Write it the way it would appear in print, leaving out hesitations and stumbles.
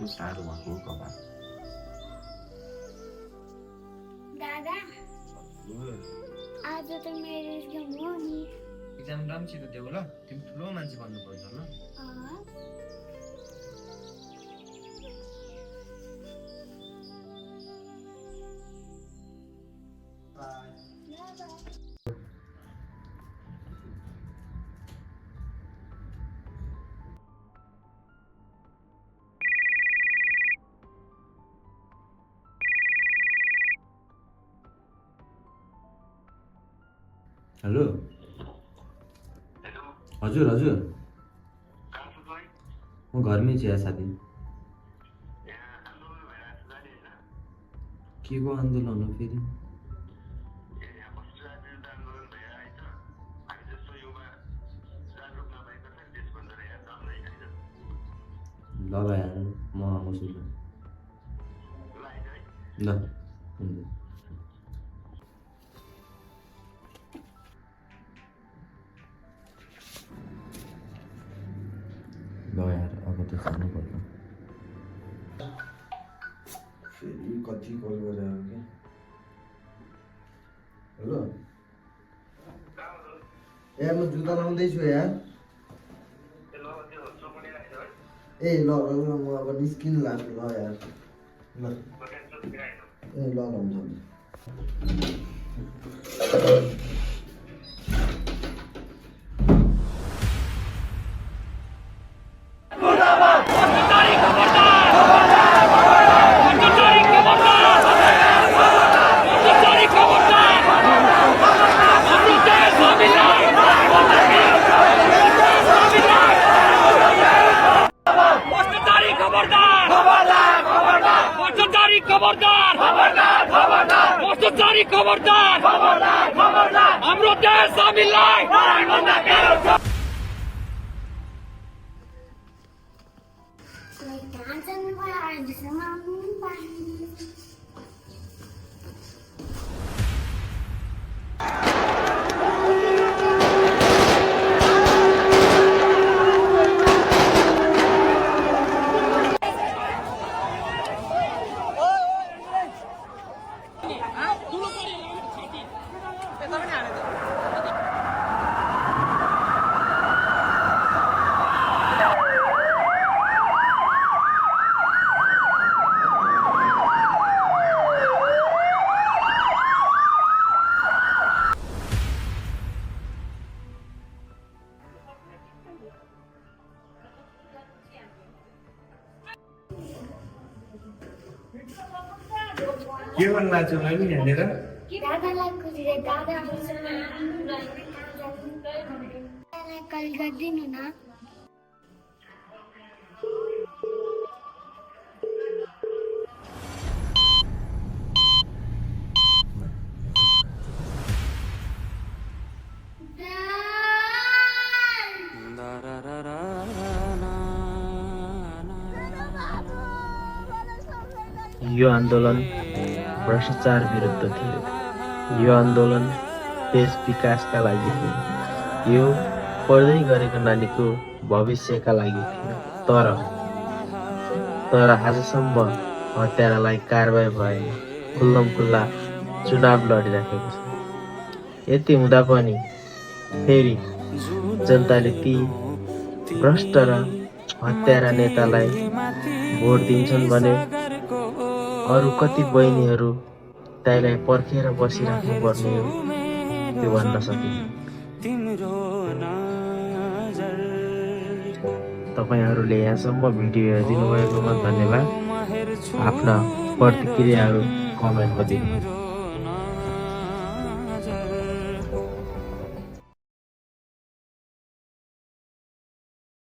के साह्रो भएको कपाल दादा आज त मेरो एक्जाम हो नि एक्जाम राम्रोसित देऊ ल तिमी ठुलो मान्छे बन्नु पर्छ ल हेलो हजुर हजुर म घरमै छु साथी के को आन्दोलन हो फेरि ल यार म आउँछु ल ल हुन्छ ल यार अब त जानु पर्छ फेरि कति कल गरेर के हेलो ए म जुत्ता लाउँदैछु यार ए ल म अब निस्किनु लाग्छु ल यार ल ए ल हुन्छ खबरदार हाम्रो देश हामीलाई के गर्नु लाग्छ मैले यहाँनिर दादालाई खोजेर दादा दादालाई कल गरिदिनु न यो आन्दोलन भ्रष्टाचार विरुद्ध थियो यो आन्दोलन देश विकासका लागि थियो यो पढ्दै गरेको नानीको भविष्यका लागि थियो तर आजसम्म हत्यारालाई कारबाही भएन खुल्लमखुल्ला चुनाव लडिराखेको छ यति हुँदा पनि फेरि जनताले ती भ्रष्ट र हत्यारा नेतालाई भोट दिन्छन् भने अरू कति बहिनीहरू त्यसलाई पर्खेर बसिराख्नु पर्ने हो त्यो भन्न सकिन्छ तपाईहरुले यहाँसम्म भिडियो हेरिदिनु भएकोमा धन्यवाद आफ्ना प्रतिक्रियाहरू कमेन्टमा दिनुहोस्